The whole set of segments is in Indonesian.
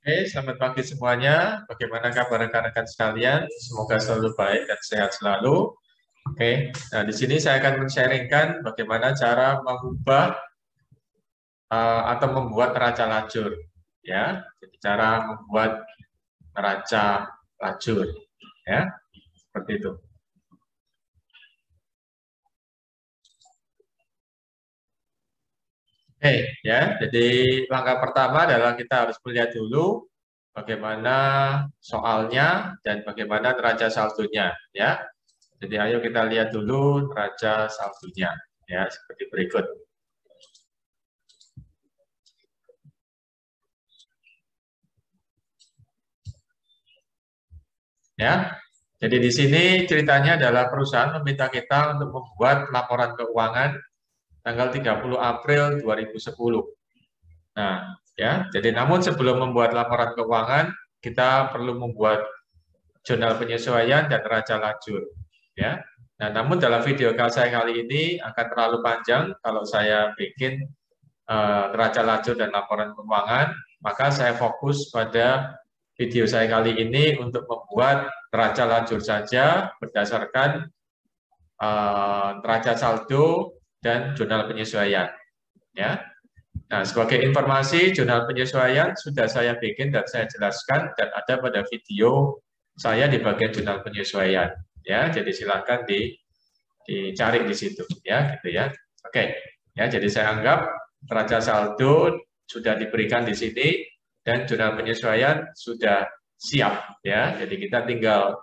Oke, selamat pagi semuanya. Bagaimana kabar rekan-rekan sekalian? Semoga selalu baik dan sehat selalu. Oke, nah di sini saya akan men-sharingkan bagaimana cara mengubah atau membuat neraca lajur. Ya, jadi cara membuat neraca lajur. Ya, seperti itu. Oke, ya. Jadi langkah pertama adalah kita harus melihat dulu bagaimana soalnya dan bagaimana neraca saldonya. Ya, jadi ayo kita lihat dulu neraca saldonya, ya seperti berikut. Ya, jadi di sini ceritanya adalah perusahaan meminta kita untuk membuat laporan keuangan tanggal 30 April 2010. Nah, ya, jadi namun sebelum membuat laporan keuangan, kita perlu membuat jurnal penyesuaian dan neraca lajur. Ya, nah namun dalam video saya kali ini akan terlalu panjang kalau saya bikin neraca lajur dan laporan keuangan, maka saya fokus pada video saya kali ini untuk membuat neraca lajur saja berdasarkan neraca saldo dan jurnal penyesuaian. Ya. Nah, sebagai informasi, jurnal penyesuaian sudah saya bikin dan saya jelaskan dan ada pada video saya di bagian jurnal penyesuaian. Ya, jadi silakan dicari di situ, ya, gitu ya. Oke, ya, jadi saya anggap neraca saldo sudah diberikan di sini dan jurnal penyesuaian sudah siap, ya. Jadi kita tinggal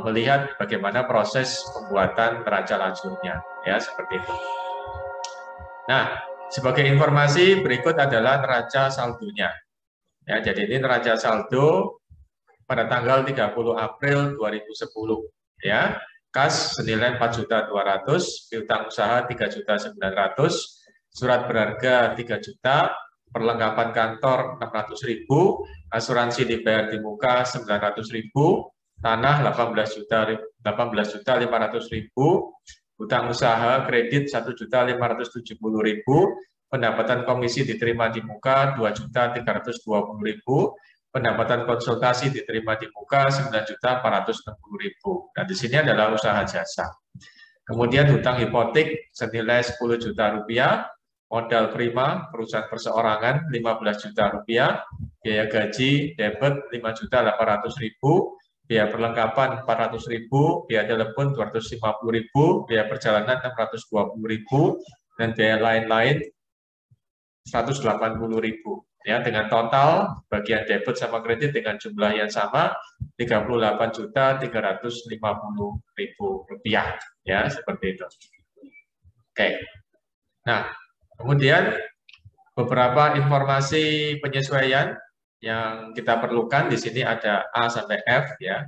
melihat bagaimana proses pembuatan neraca lajurnya, ya, seperti itu. Nah, sebagai informasi berikut adalah neraca saldonya. Ya, jadi ini neraca saldo pada tanggal 30 April 2010, ya. Kas senilai 4.200.000, piutang usaha 3.900.000, surat berharga 3 juta, perlengkapan kantor 600.000, asuransi dibayar di muka 900.000, tanah 18.500.000, hutang usaha kredit 1.570.000, pendapatan komisi diterima di muka 2.320.000, pendapatan konsultasi diterima di muka 9.460.000. Nah, di sini adalah usaha jasa. Kemudian hutang hipotek senilai 10 juta rupiah, modal prima perusahaan perseorangan 15 juta rupiah, biaya gaji debit 5.800.000, biaya perlengkapan 400.000, biaya telepon 250.000, biaya perjalanan 620.000, dan biaya lain-lain 180.000. Ya, dengan total bagian debit sama kredit dengan jumlah yang sama 38.350.000 rupiah, ya seperti itu. Oke, nah kemudian beberapa informasi penyesuaian yang kita perlukan di sini ada A sampai F, ya.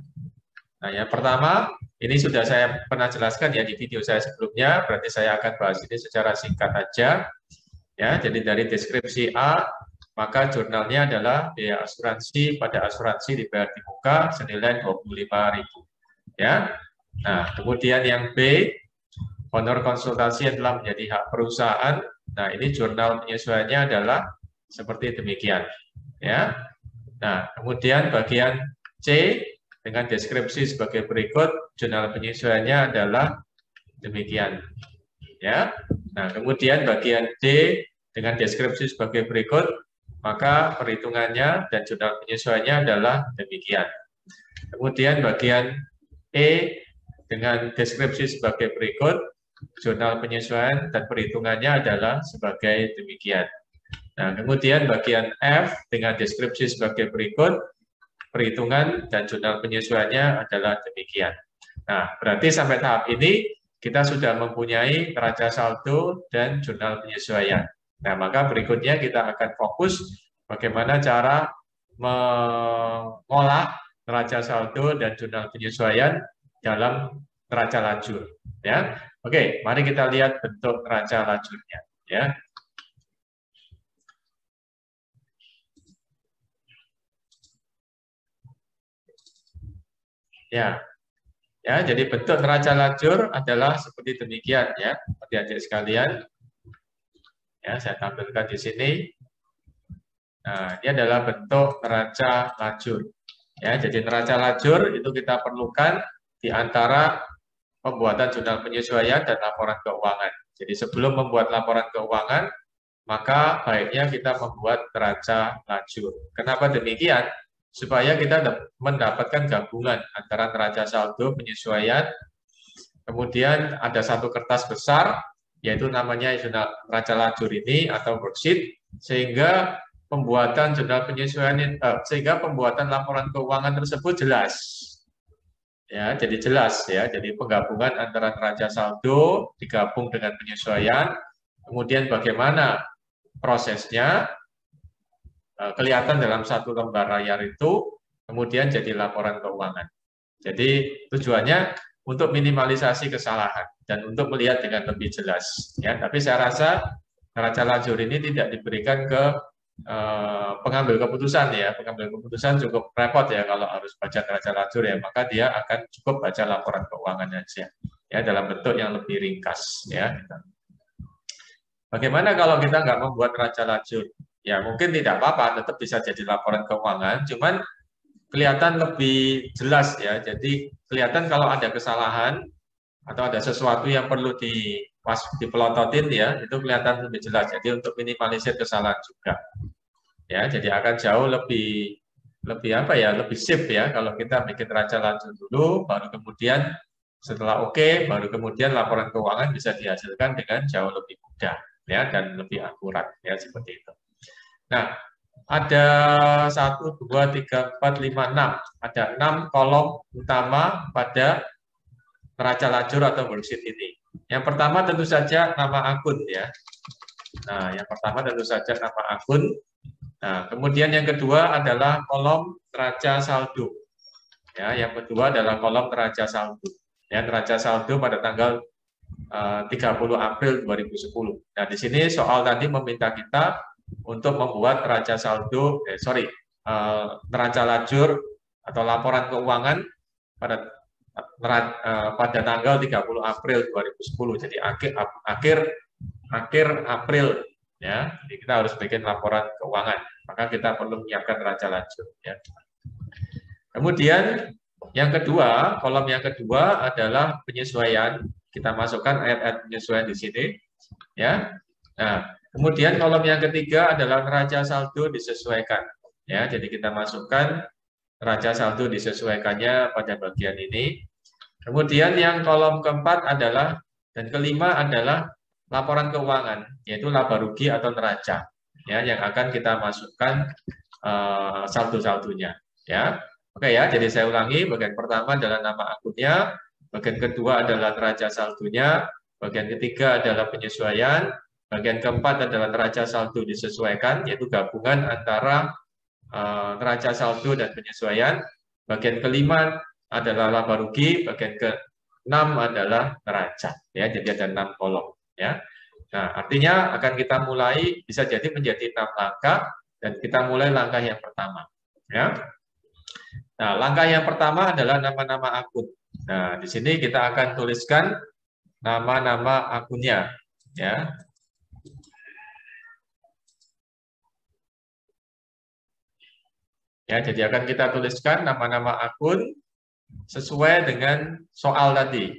Nah, yang pertama ini sudah saya pernah jelaskan ya di video saya sebelumnya, berarti saya akan bahas ini secara singkat aja. Ya, jadi dari deskripsi A, maka jurnalnya adalah biaya asuransi pada asuransi dibayar di muka senilai 25.000. Ya. Nah, kemudian yang B, honor konsultasi yang telah menjadi hak perusahaan. Nah, ini jurnal penyesuaiannya adalah seperti demikian. Ya. Nah, kemudian bagian C dengan deskripsi sebagai berikut, jurnal penyesuaiannya adalah demikian. Ya. Nah, kemudian bagian D dengan deskripsi sebagai berikut, maka perhitungannya dan jurnal penyesuaiannya adalah demikian. Kemudian bagian E dengan deskripsi sebagai berikut, jurnal penyesuaian dan perhitungannya adalah sebagai demikian. Nah, kemudian bagian F dengan deskripsi sebagai berikut, perhitungan dan jurnal penyesuaiannya adalah demikian. Nah, berarti sampai tahap ini kita sudah mempunyai neraca saldo dan jurnal penyesuaian. Nah, maka berikutnya kita akan fokus bagaimana cara mengolah neraca saldo dan jurnal penyesuaian dalam neraca lajur. Ya, oke, mari kita lihat bentuk neraca lajurnya. Ya, ya, ya. Jadi bentuk neraca lajur adalah seperti demikian ya, adik-adik sekalian. Ya, saya tampilkan di sini. Nah, ini adalah bentuk neraca lajur. Ya, jadi neraca lajur itu kita perlukan di antara pembuatan jurnal penyesuaian dan laporan keuangan. Jadi sebelum membuat laporan keuangan, maka baiknya kita membuat neraca lajur. Kenapa demikian? Supaya kita mendapatkan gabungan antara neraca saldo penyesuaian, kemudian ada satu kertas besar, yaitu namanya jurnal neraca lajur ini atau worksheet, sehingga pembuatan jurnal penyesuaian, sehingga pembuatan laporan keuangan tersebut jelas. Ya, jadi jelas ya. Jadi penggabungan antara neraca saldo digabung dengan penyesuaian, kemudian bagaimana prosesnya kelihatan dalam satu lembar layar itu, kemudian jadi laporan keuangan. Jadi tujuannya untuk minimalisasi kesalahan dan untuk melihat dengan lebih jelas. Ya, tapi saya rasa neraca lajur ini tidak diberikan ke pengambil keputusan ya. Pengambil keputusan cukup repot ya kalau harus baca neraca lajur ya, maka dia akan cukup baca laporan keuangan saja ya dalam bentuk yang lebih ringkas ya. Bagaimana kalau kita nggak membuat neraca lajur? Ya mungkin tidak apa-apa, tetap bisa jadi laporan keuangan, cuman kelihatan lebih jelas ya. Jadi kelihatan kalau ada kesalahan atau ada sesuatu yang perlu dipelototin ya, itu kelihatan lebih jelas. Jadi untuk minimalisir kesalahan juga. Ya, jadi akan jauh lebih apa ya, lebih safe ya kalau kita bikin neraca lajur dulu, baru kemudian setelah oke, baru kemudian laporan keuangan bisa dihasilkan dengan jauh lebih mudah ya dan lebih akurat ya seperti itu. Nah, ada 1, 2, 3, 4, 5, 6. Ada 6 kolom utama pada neraca lajur atau worksheet ini. Yang pertama tentu saja nama akun ya. Nah, yang pertama tentu saja nama akun. Nah, kemudian yang kedua adalah kolom neraca saldo. Ya, yang kedua adalah kolom neraca saldo. Ya, neraca saldo pada tanggal 30 April 2010. Nah, di sini soal tadi meminta kita untuk membuat neraca saldo, neraca lajur atau laporan keuangan pada tanggal 30 April 2010. Jadi akhir April ya. Jadi kita harus bikin laporan keuangan. Maka kita perlu menyiapkan neraca lajur ya. Kemudian yang kedua, kolom yang kedua adalah penyesuaian. Kita masukkan ayat-ayat penyesuaian di sini ya. Nah, kemudian kolom yang ketiga adalah neraca saldo disesuaikan. Ya, jadi kita masukkan neraca saldo disesuaikannya pada bagian ini. Kemudian yang kolom keempat adalah dan kelima adalah laporan keuangan, yaitu laba rugi atau neraca. Ya, yang akan kita masukkan saldo-saldonya. Ya, oke ya. Jadi saya ulangi, bagian pertama adalah nama akunnya, bagian kedua adalah neraca saldonya, bagian ketiga adalah penyesuaian. Bagian keempat adalah neraca saldo disesuaikan, yaitu gabungan antara neraca saldo dan penyesuaian. Bagian kelima adalah laba rugi, bagian ke-6 adalah neraca. Ya, jadi ada 6 kolom. Ya, nah artinya akan kita mulai bisa jadi menjadi 6 langkah dan kita mulai langkah yang pertama. Ya, nah langkah yang pertama adalah nama-nama akun. Nah di sini kita akan tuliskan nama-nama akunnya. Ya. Ya, jadi akan kita tuliskan nama-nama akun sesuai dengan soal tadi.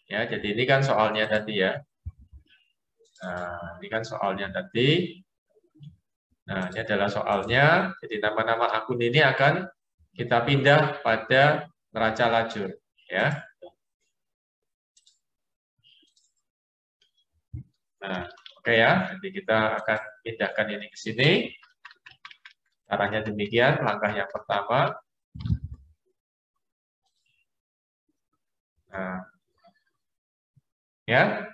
Ya, jadi ini kan soalnya tadi ya. Nah, ini kan soalnya tadi. Nah, ini adalah soalnya. Jadi nama-nama akun ini akan kita pindah pada neraca lajur, ya. Nah, oke ya. Jadi kita akan pindahkan ini ke sini. Caranya demikian, langkah yang pertama. Nah, ya,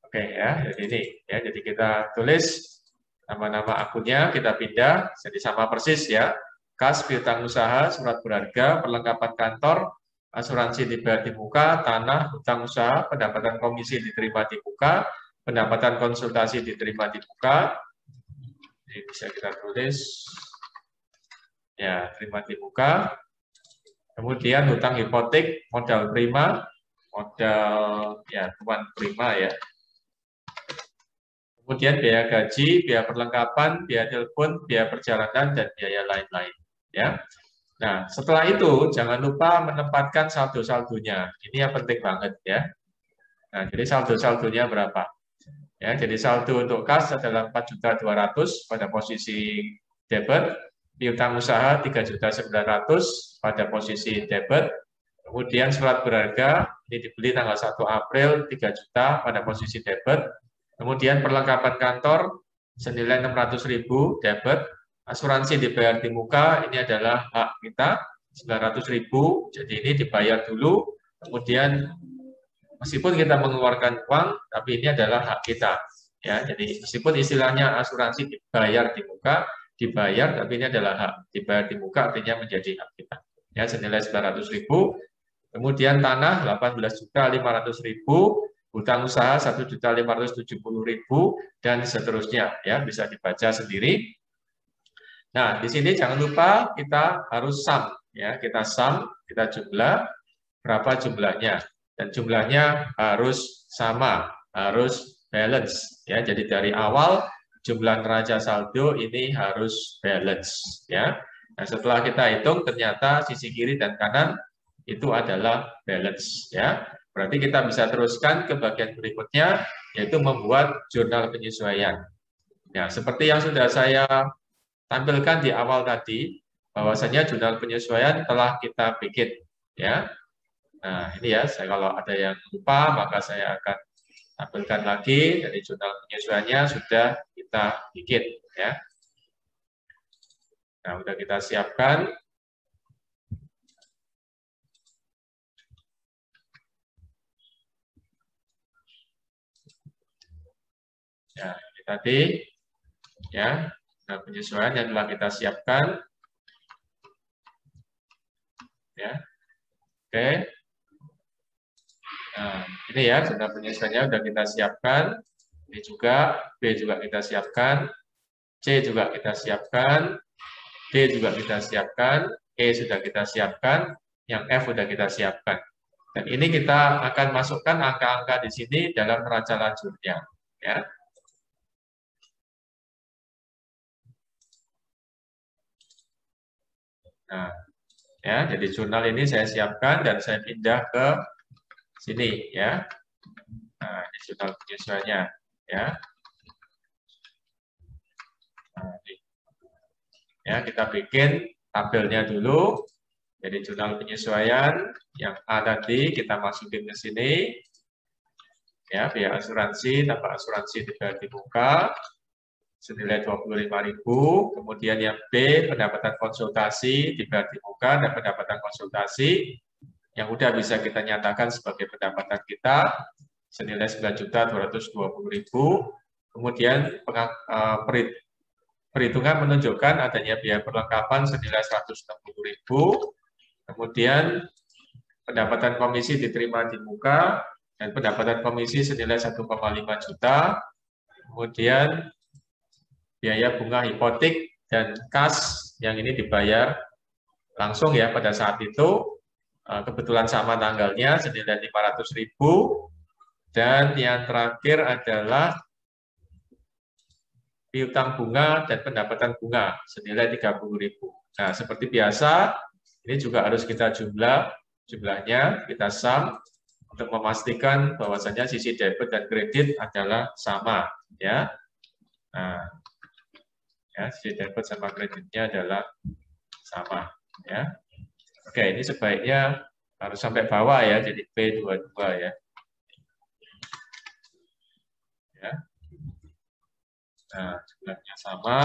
oke ya. Jadi ini, ya. Jadi kita tulis nama-nama akunnya, kita pindah, jadi sama persis ya. Kas, piutang usaha, surat berharga, perlengkapan kantor, asuransi dibayar di muka, tanah, hutang usaha, pendapatan komisi diterima di muka, pendapatan konsultasi diterima di muka. Jadi bisa kita tulis. Ya, terima di muka. Kemudian hutang hipotek, modal prima, modal ya tuan prima ya. Kemudian biaya gaji, biaya perlengkapan, biaya telepon, biaya perjalanan, dan biaya lain-lain. Ya. Nah, setelah itu jangan lupa menempatkan saldo-saldonya. Ini yang penting banget ya. Nah, jadi saldo-saldonya berapa? Ya, jadi saldo untuk kas adalah 4.200.000 pada posisi debit, piutang usaha 3.900.000 pada posisi debit, kemudian surat berharga ini dibeli tanggal 1 April 3 juta pada posisi debit, kemudian perlengkapan kantor senilai 600.000 debit, asuransi dibayar di muka ini adalah hak kita 900.000, jadi ini dibayar dulu, kemudian meskipun kita mengeluarkan uang, tapi ini adalah hak kita. Ya, jadi meskipun istilahnya asuransi dibayar di muka, dibayar, tapi ini adalah hak. Dibayar di muka artinya menjadi hak kita. Ya, senilai 900.000. Kemudian tanah 18.500.000, hutang usaha 1.570.000 dan seterusnya. Ya, bisa dibaca sendiri. Nah, di sini jangan lupa kita harus sum. Ya, kita sum, kita jumlah berapa jumlahnya. Dan jumlahnya harus sama, harus balance. Ya, jadi dari awal jumlah neraca saldo ini harus balance. Ya, nah setelah kita hitung ternyata sisi kiri dan kanan itu adalah balance. Ya, berarti kita bisa teruskan ke bagian berikutnya, yaitu membuat jurnal penyesuaian. Ya, seperti yang sudah saya tampilkan di awal tadi, bahwasanya jurnal penyesuaian telah kita bikin. Ya, nah, ini ya, kalau ada yang lupa, maka saya akan tampilkan lagi. Dari jurnal penyesuaiannya sudah kita bikin. Ya. Nah, sudah kita siapkan. Ya, ini tadi. Ya, nah, penyesuaian yang telah kita siapkan. Ya, oke. Nah, ini ya, jurnal penyesuaiannya sudah kita siapkan. Ini juga, B juga kita siapkan. C juga kita siapkan. D juga kita siapkan. E sudah kita siapkan. Yang F sudah kita siapkan. Dan ini kita akan masukkan angka-angka di sini dalam neraca lajurnya. Ya. Nah, ya, jadi jurnal ini saya siapkan dan saya pindah ke sini, ya. Nah, ini jurnal penyesuaiannya, ya. Nah, ya, kita bikin tabelnya dulu. Jadi jurnal penyesuaian yang A tadi kita masukin ke sini. Ya, biaya asuransi, tambah asuransi dibayar di muka senilai 25.000. Kemudian yang B, pendapatan konsultasi dibayar di muka dan pendapatan konsultasi yang udah bisa kita nyatakan sebagai pendapatan kita senilai 9.220.000. Kemudian perhitungan menunjukkan adanya biaya perlengkapan senilai 160.000. Kemudian pendapatan komisi diterima di muka dan pendapatan komisi senilai 1,5 juta. Kemudian biaya bunga hipotek dan kas yang ini dibayar langsung ya pada saat itu. Kebetulan sama tanggalnya senilai 500.000. Dan yang terakhir adalah piutang bunga dan pendapatan bunga senilai 30.000. Nah, seperti biasa, ini juga harus kita jumlahnya, kita sum untuk memastikan bahwasanya sisi debit dan kredit adalah sama, ya. Nah, ya, sisi debit sama kreditnya adalah sama, ya. Oke, ini sebaiknya harus sampai bawah ya, jadi P22 ya. Ya. Nah, jumlahnya sama,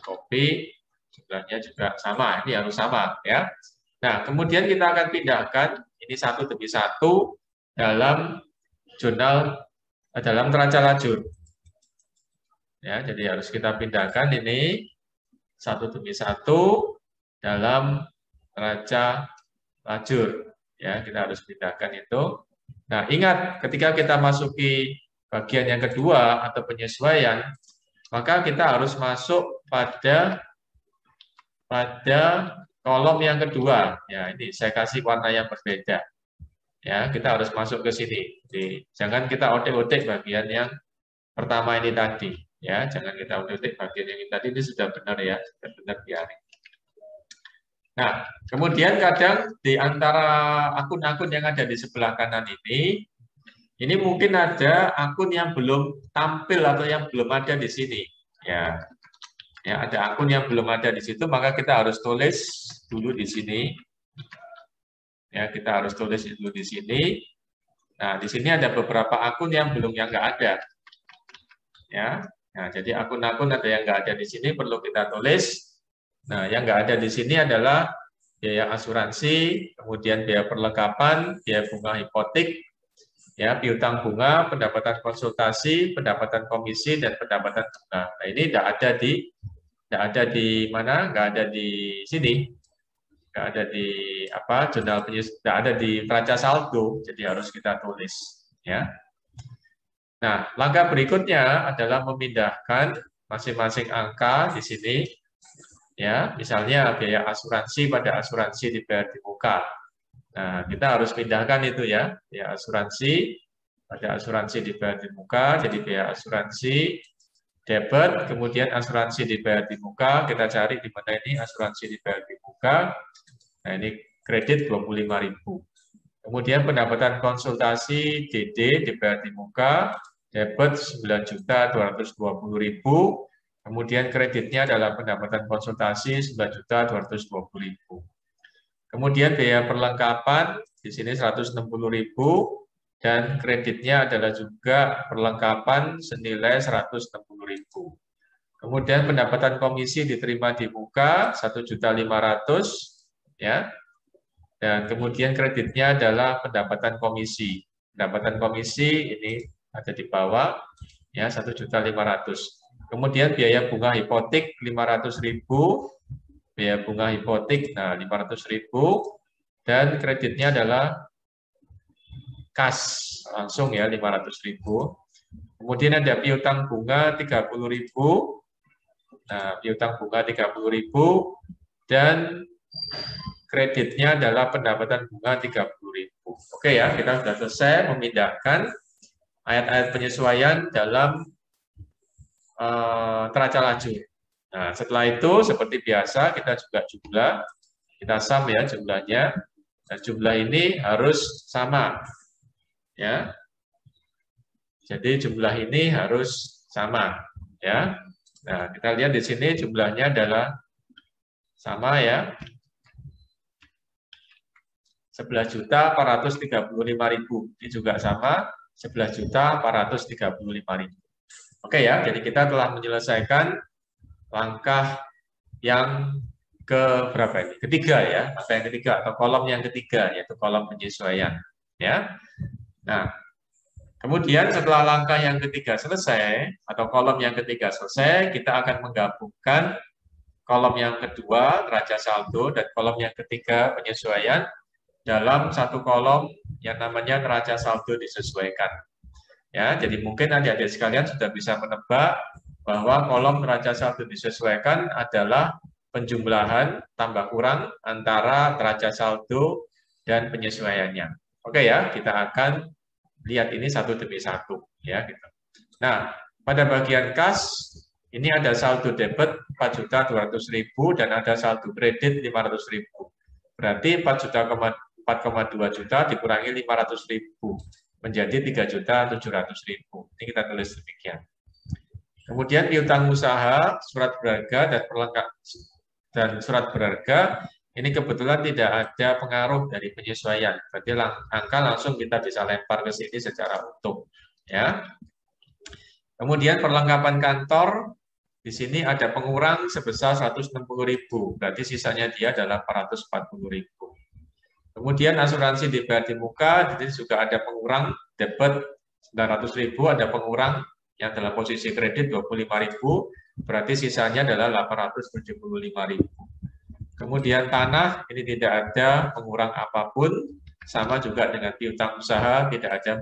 copy, jumlahnya juga sama, ini harus sama ya. Nah, kemudian kita akan pindahkan ini satu demi satu dalam jurnal, dalam neraca lajur. Ya, jadi harus kita pindahkan ini satu demi satu dalam neraca lajur. Ya, kita harus pindahkan itu. Nah, ingat ketika kita masuki bagian yang kedua atau penyesuaian, maka kita harus masuk pada kolom yang kedua. Ya, ini saya kasih warna yang berbeda. Ya, kita harus masuk ke sini. Jadi, jangan kita otek-otek bagian yang pertama ini tadi. Ya, jangan kita ulik bagian yang ini tadi, ini sudah benar ya, sudah benar biarin. Nah, kemudian kadang di antara akun-akun yang ada di sebelah kanan ini mungkin ada akun yang belum tampil atau yang belum ada di sini. Ya, ya ada akun yang belum ada di situ, maka kita harus tulis dulu di sini. Ya, kita harus tulis dulu di sini. Nah, di sini ada beberapa akun yang nggak ada. Ya, nah, jadi akun-akun ada yang nggak ada di sini perlu kita tulis. Nah, yang nggak ada di sini adalah biaya asuransi, kemudian biaya perlengkapan, biaya bunga hipotek, ya, piutang bunga, pendapatan konsultasi, pendapatan komisi, dan pendapatan bunga. Nah, ini nggak ada di mana, nggak ada di sini, nggak ada di jurnal nggak ada di neraca saldo, jadi harus kita tulis, ya. Nah, langkah berikutnya adalah memindahkan masing-masing angka di sini. Ya, misalnya biaya asuransi pada asuransi dibayar di muka. Nah, kita harus pindahkan itu ya, biaya asuransi pada asuransi dibayar di muka, jadi biaya asuransi debit, kemudian asuransi dibayar di muka, kita cari di mana ini asuransi dibayar di muka. Nah, ini kredit 25.000. Kemudian pendapatan konsultasi DD dibayar di muka, debit 9.220.000. Kemudian kreditnya adalah pendapatan konsultasi 9.220.000. Kemudian biaya perlengkapan di sini 160.000 dan kreditnya adalah juga perlengkapan senilai 160.000. Kemudian pendapatan komisi diterima di muka 1.500.000 ya. Dan kemudian kreditnya adalah pendapatan komisi. Pendapatan komisi ini ada di bawah ya 1.500.000. Kemudian biaya bunga hipotek 500.000, biaya bunga hipotek 500.000 dan kreditnya adalah kas langsung ya 500.000. Kemudian ada piutang bunga 30.000. Nah, piutang bunga 30.000 dan kreditnya adalah pendapatan bunga 30.000. Oke ya, kita sudah selesai memindahkan ayat-ayat penyesuaian dalam neraca lajur. Nah, setelah itu seperti biasa kita juga jumlah, kita sum ya jumlahnya. Dan jumlah ini harus sama, ya. Jadi jumlah ini harus sama, ya. Nah, kita lihat di sini jumlahnya adalah sama ya. 11.435.000 ini juga sama 11.435.000. Oke ya, jadi kita telah menyelesaikan langkah yang ke berapa ini? Ketiga ya, langkah yang ketiga atau kolom yang ketiga yaitu kolom penyesuaian ya. Nah, kemudian setelah langkah yang ketiga selesai atau kolom yang ketiga selesai, kita akan menggabungkan kolom yang kedua neraca saldo dan kolom yang ketiga penyesuaian dalam satu kolom yang namanya neraca saldo disesuaikan. Ya, jadi mungkin adik-adik sekalian sudah bisa menebak bahwa kolom neraca saldo disesuaikan adalah penjumlahan tambah kurang antara neraca saldo dan penyesuaiannya. Oke ya, kita akan lihat ini satu demi satu ya gitu. Nah, pada bagian kas ini ada saldo debit 4.200.000 dan ada saldo kredit 500.000. Berarti 4,2 juta dikurangi 500.000 menjadi 3.700.000. Ini kita tulis demikian. Kemudian piutang usaha, surat berharga dan surat berharga ini kebetulan tidak ada pengaruh dari penyesuaian. Berarti angka langsung kita bisa lempar ke sini secara utuh. Ya. Kemudian perlengkapan kantor di sini ada pengurang sebesar 160.000. Berarti sisanya dia adalah 440.000. Kemudian asuransi dibayar di muka, jadi juga ada pengurang debit 900.000, ada pengurang yang dalam posisi kredit 25.000, berarti sisanya adalah 875.000. Kemudian tanah, ini tidak ada pengurang apapun, sama juga dengan piutang usaha, tidak ada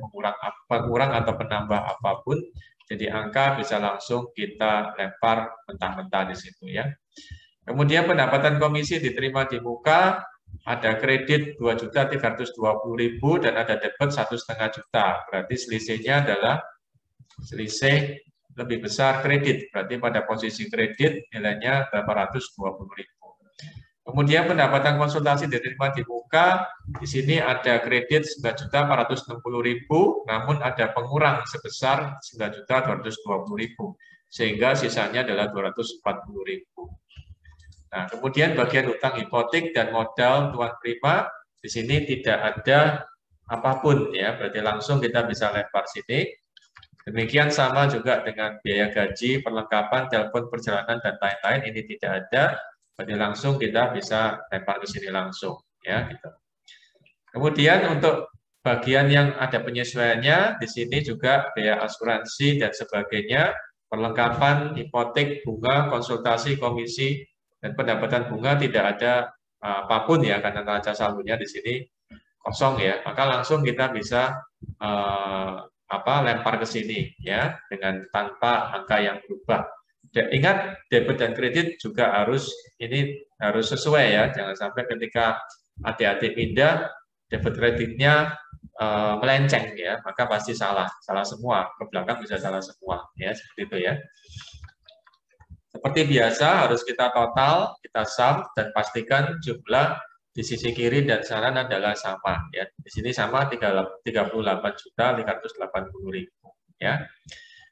pengurang atau penambah apapun, jadi angka bisa langsung kita lempar mentah-mentah di situ ya. Kemudian pendapatan komisi diterima di muka, ada kredit 2.320.000 dan ada debit 1,5 juta. Berarti selisihnya adalah selisih lebih besar kredit, berarti pada posisi kredit nilainya 820.000. Kemudian pendapatan konsultasi diterima di muka, di sini ada kredit 9.460.000, namun ada pengurang sebesar 9.220.000, sehingga sisanya adalah 240.000. Nah, kemudian bagian utang hipotek dan modal tuan prima, di sini tidak ada apapun ya, berarti langsung kita bisa lempar sini. Demikian sama juga dengan biaya gaji, perlengkapan, telepon perjalanan dan lain-lain, ini tidak ada, berarti langsung kita bisa lempar ke sini langsung ya gitu. Kemudian untuk bagian yang ada penyesuaiannya, di sini juga biaya asuransi dan sebagainya, perlengkapan, hipotek, bunga, konsultasi, komisi, dan pendapatan bunga tidak ada apapun ya, karena neraca saldonya di sini kosong ya, maka langsung kita bisa lempar ke sini ya, dengan tanpa angka yang berubah. Ingat, debit dan kredit juga harus sesuai ya, jangan sampai ketika adik-adik pindah debit kreditnya melenceng ya, maka pasti salah semua, ke belakang bisa salah semua ya, seperti itu ya. Seperti biasa harus kita total, kita sum dan pastikan jumlah di sisi kiri dan kanan adalah sama ya. Di sini sama 38.580.000 ya.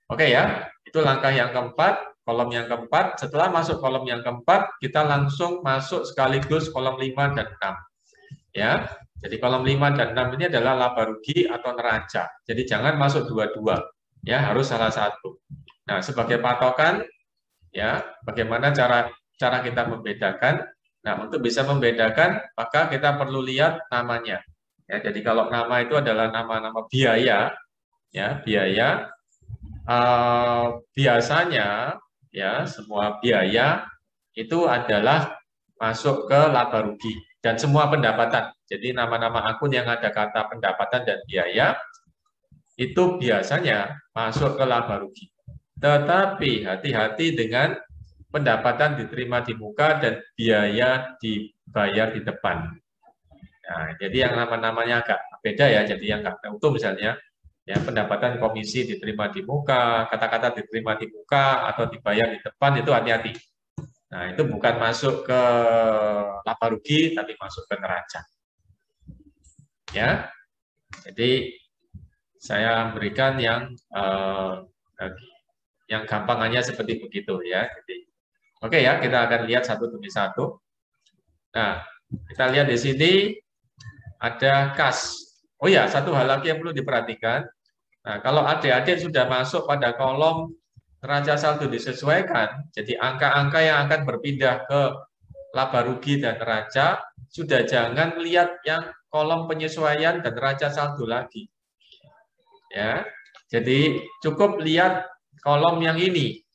Oke ya, itu langkah yang keempat, kolom yang keempat. Setelah masuk kolom yang keempat, kita langsung masuk sekaligus kolom 5 dan 6 ya. Jadi kolom 5 dan 6 ini adalah laba rugi atau neraca. Jadi jangan masuk dua-dua ya, harus salah satu. Nah, sebagai patokan ya, bagaimana cara kita membedakan? Nah, untuk bisa membedakan, maka kita perlu lihat namanya. Ya, jadi kalau nama itu adalah nama-nama biaya, ya biaya biasanya ya semua biaya itu adalah masuk ke laba rugi dan semua pendapatan. Jadi nama-nama akun yang ada kata pendapatan dan biaya itu biasanya masuk ke laba rugi. Tetapi hati-hati dengan pendapatan diterima di muka dan biaya dibayar di depan. Nah, jadi yang nama-namanya agak beda ya, jadi yang nggak utuh misalnya, ya pendapatan komisi diterima di muka, kata-kata diterima di muka atau dibayar di depan itu hati-hati. Nah, itu bukan masuk ke laba rugi, tapi masuk ke neraca. Ya, jadi saya berikan yang gampangannya seperti begitu ya. Jadi, oke ya, kita akan lihat satu demi satu. Nah, kita lihat di sini ada kas. Oh ya, satu hal lagi yang perlu diperhatikan. Nah, kalau adik-adik sudah masuk pada kolom neraca saldo disesuaikan, jadi angka-angka yang akan berpindah ke laba rugi dan neraca, sudah jangan lihat yang kolom penyesuaian dan neraca saldo lagi. Ya, jadi cukup lihat kolom yang ini.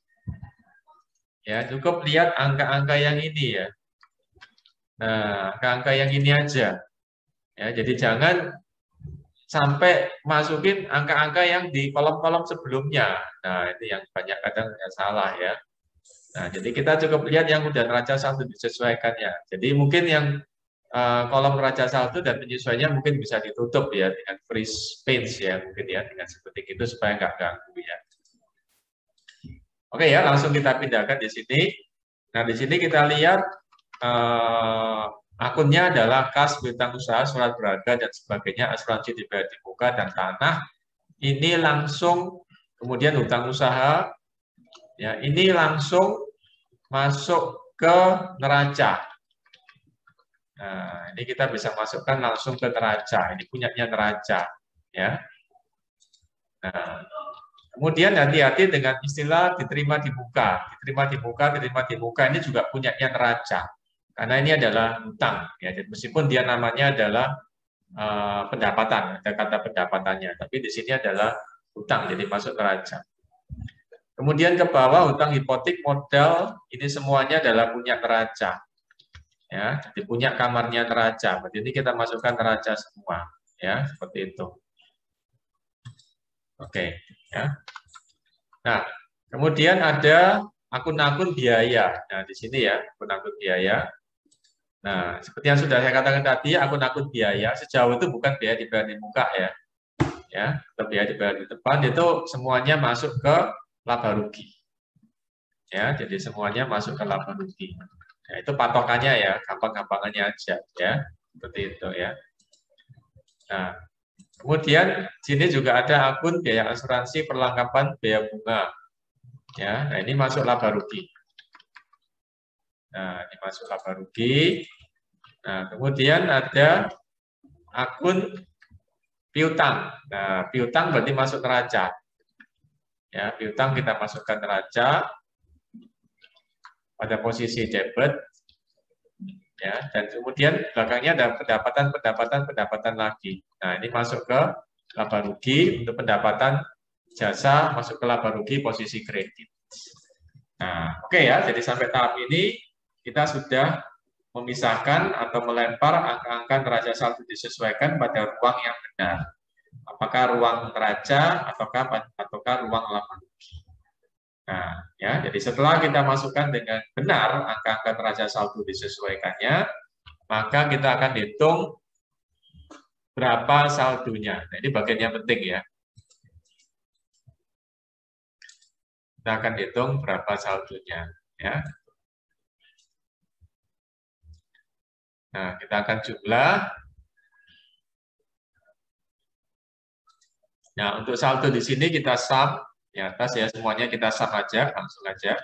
Ya, cukup lihat angka-angka yang ini ya. Nah, angka-angka yang ini aja. Ya, jadi jangan sampai masukin angka-angka yang di kolom-kolom sebelumnya. Nah, itu yang banyak kadang salah ya. Nah, jadi kita cukup lihat yang udah neraca saldo disesuaikannya. Jadi mungkin yang kolom neraca saldo dan penyesuaiannya mungkin bisa ditutup ya dengan free space ya, mungkin ya dengan seperti itu supaya nggak ganggu ya. Oke ya, langsung kita pindahkan di sini. Nah, di sini kita lihat akunnya adalah kas, piutang usaha, surat berharga dan sebagainya, asuransi dibayar di muka dan tanah. Ini langsung, kemudian hutang usaha, ya ini langsung masuk ke neraca. Nah, ini kita bisa masukkan langsung ke neraca. Ini punyanya neraca, ya. Nah, kemudian hati-hati dengan istilah diterima di muka. Diterima di muka, diterima di muka ini juga punyanya neraca. Karena ini adalah hutang, ya. Meskipun dia namanya adalah pendapatan, ada kata pendapatannya, tapi di sini adalah hutang, jadi masuk neraca. Kemudian ke bawah hutang hipotek, modal, ini semuanya adalah punya neraca. Ya, jadi punya kamarnya neraca. Berarti ini kita masukkan neraca semua, ya, seperti itu. Oke, ya. Nah, kemudian ada akun-akun biaya. Nah, di sini ya, akun-akun biaya. Nah, seperti yang sudah saya katakan tadi, akun-akun biaya sejauh itu bukan biaya dibayar di muka ya. ya, atau biaya dibayar di depan itu semuanya masuk ke laba rugi. Ya, jadi semuanya masuk ke laba rugi. Nah, itu patokannya ya, gampang-gampangannya aja ya, seperti itu ya. Nah, kemudian sini juga ada akun biaya asuransi perlengkapan biaya bunga. Ya, nah ini masuk laba rugi. Nah, ini masuk laba rugi. Nah, kemudian ada akun piutang. Nah, piutang berarti masuk neraca. Ya, piutang kita masukkan neraca pada posisi debit. Ya, dan kemudian belakangnya ada pendapatan lagi. Nah, ini masuk ke laba rugi untuk pendapatan jasa, masuk ke laba rugi posisi kredit. Nah, oke ya, jadi sampai tahap ini kita sudah memisahkan atau melempar angka-angka neraca saldo disesuaikan pada ruang yang benar. Apakah ruang neraca ataukah ruang laba rugi. Nah, ya, jadi setelah kita masukkan dengan benar angka-angka neraca saldo disesuaikannya, maka kita akan hitung berapa saldonya. Nah, ini bagian yang penting ya. Kita akan hitung berapa saldonya, ya. Nah, kita akan jumlah. Nah, untuk saldo di sini kita sum di atas ya, semuanya kita sum aja, langsung aja.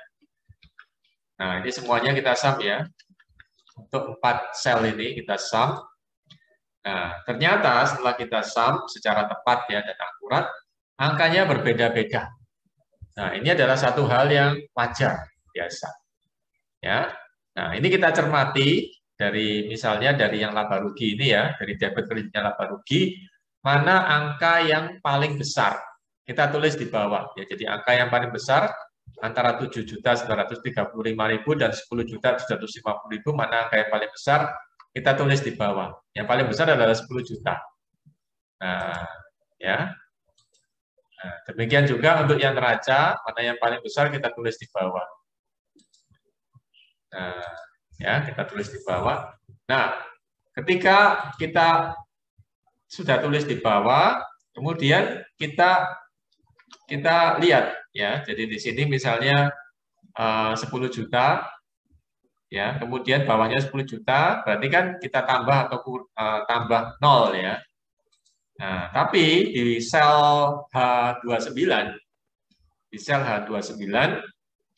Nah, ini semuanya kita sum ya. Untuk 4 sel ini kita sum. Nah, ternyata setelah kita sum secara tepat ya dan akurat, angkanya berbeda-beda. Nah, ini adalah satu hal yang wajar biasa. Ya. Nah, ini kita cermati dari misalnya dari yang laba rugi ini ya, dari debit kreditnya laba rugi, mana angka yang paling besar. Kita tulis di bawah ya. Jadi angka yang paling besar antara 7.935.000 dan 10.750.000, mana angka yang paling besar? Kita tulis di bawah. Yang paling besar adalah 10 juta. Nah, ya. Nah, demikian juga untuk yang neraca, mana yang paling besar kita tulis di bawah. Nah, ya, kita tulis di bawah. Nah, ketika kita sudah tulis di bawah, kemudian kita lihat ya. Jadi di sini misalnya 10 juta ya, kemudian bawahnya 10 juta, berarti kan kita tambah atau tambah 0 ya. Nah, tapi di sel H29 di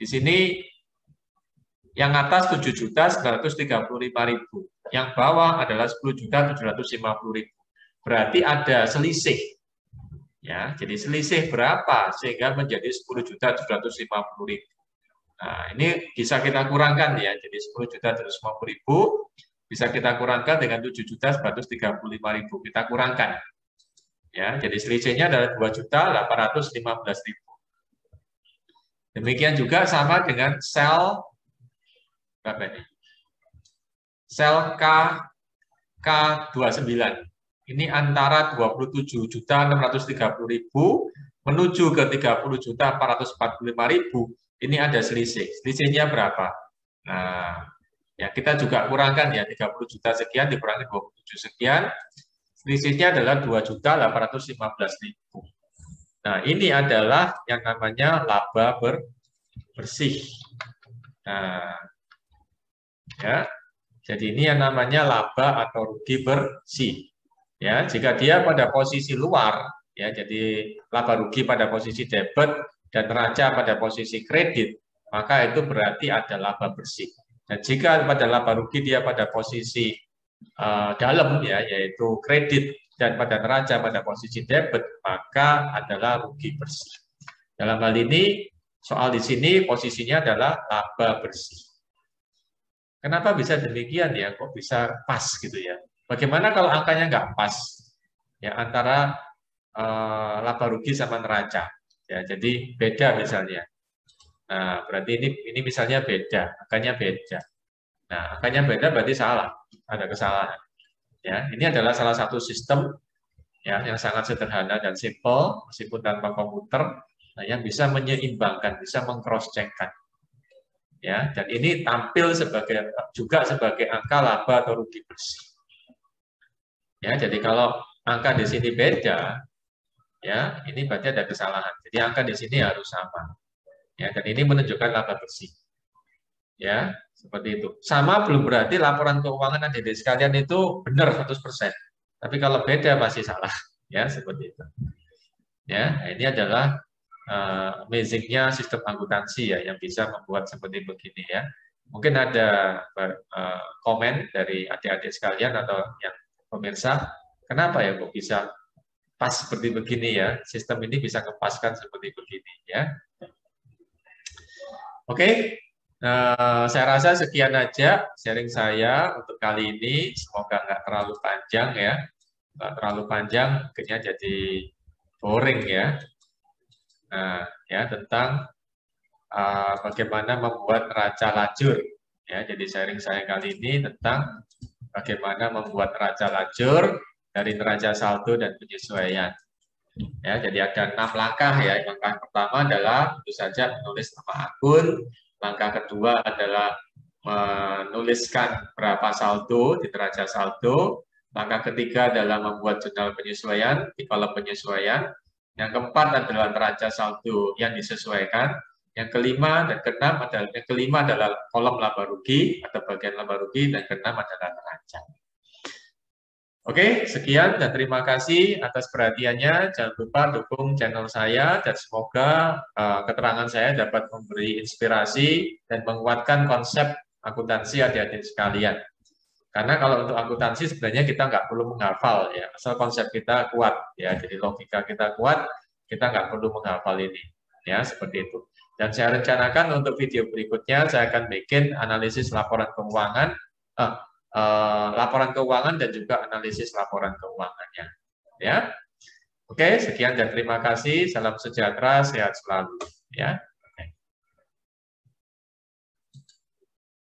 sini yang atas 7.935.000, yang bawah adalah 10.750.000. Berarti ada selisih. Ya, jadi selisih berapa sehingga menjadi 10.750.000. Nah, ini bisa kita kurangkan ya. Jadi 10.750.000 bisa kita kurangkan dengan 7.135.000. Kita kurangkan. Ya, jadi selisihnya adalah 2.815.000. Demikian juga sama dengan sel berapa ini? Sel K29. Ini antara 27.630.000 menuju ke 30.445.000. Ini ada selisih. Selisihnya berapa? Nah, ya kita juga kurangkan ya, 30 juta sekian dikurangi 27 sekian. Selisihnya adalah 2.815.000. Nah, ini adalah yang namanya laba bersih. Nah, ya. Jadi ini yang namanya laba atau rugi bersih. Ya, jika dia pada posisi luar, ya, jadi laba rugi pada posisi debit dan neraca pada posisi kredit, maka itu berarti ada laba bersih. Dan jika pada laba rugi dia pada posisi dalam, ya, yaitu kredit, dan pada neraca pada posisi debit, maka adalah rugi bersih. Dalam hal ini, soal di sini posisinya adalah laba bersih. Kenapa bisa demikian ya? Kok bisa pas gitu ya? Bagaimana kalau angkanya nggak pas ya antara laba rugi sama neraca? Ya, jadi beda misalnya. Nah, berarti ini misalnya beda, angkanya beda. Nah, angkanya beda berarti salah, ada kesalahan. Ya, ini adalah salah satu sistem ya yang sangat sederhana dan simple meskipun tanpa komputer, nah, yang bisa menyeimbangkan, bisa meng-cross-check-kan. Ya, dan ini tampil juga sebagai angka laba atau rugi bersih. Ya, jadi kalau angka di sini beda, ya, ini berarti ada kesalahan. Jadi angka di sini harus sama. Ya, dan ini menunjukkan laba bersih. Ya, seperti itu. Sama belum berarti laporan keuangan adik-adik sekalian itu benar 100%. Tapi kalau beda pasti salah. Ya, seperti itu. Ya, ini adalah amazing-nya sistem akuntansi ya, yang bisa membuat seperti begini ya. Mungkin ada komen dari adik-adik sekalian atau yang pemirsa, kenapa ya kok bisa pas seperti begini ya, sistem ini bisa kepaskan seperti begini ya. Oke, saya rasa sekian aja sharing saya untuk kali ini, semoga nggak terlalu panjang ya, nggak terlalu panjang, akhirnya jadi boring ya. Nah, ya tentang bagaimana membuat neraca lajur. Ya, jadi sharing saya kali ini tentang bagaimana membuat neraca lajur dari neraca saldo dan penyesuaian. Ya, jadi ada 6 langkah ya. Langkah pertama adalah tentu saja menulis nama akun. Langkah kedua adalah menuliskan berapa saldo di neraca saldo. Langkah ketiga adalah membuat jurnal penyesuaian di kolom penyesuaian. Yang keempat adalah neraca saldo yang disesuaikan. Yang kelima dan keenam adalah kolom laba rugi atau bagian laba rugi, dan keenam adalah neraca. Oke, sekian dan terima kasih atas perhatiannya. Jangan lupa dukung channel saya dan semoga keterangan saya dapat memberi inspirasi dan menguatkan konsep akuntansi adik-adik sekalian. Karena kalau untuk akuntansi sebenarnya kita nggak perlu menghafal ya, asal konsep kita kuat ya, jadi logika kita kuat, kita nggak perlu menghafal ini ya, seperti itu. Dan saya rencanakan untuk video berikutnya saya akan bikin analisis laporan keuangan, laporan keuangan dan juga analisis laporan keuangannya. Ya, oke, sekian dan terima kasih. Salam sejahtera, sehat selalu. Ya.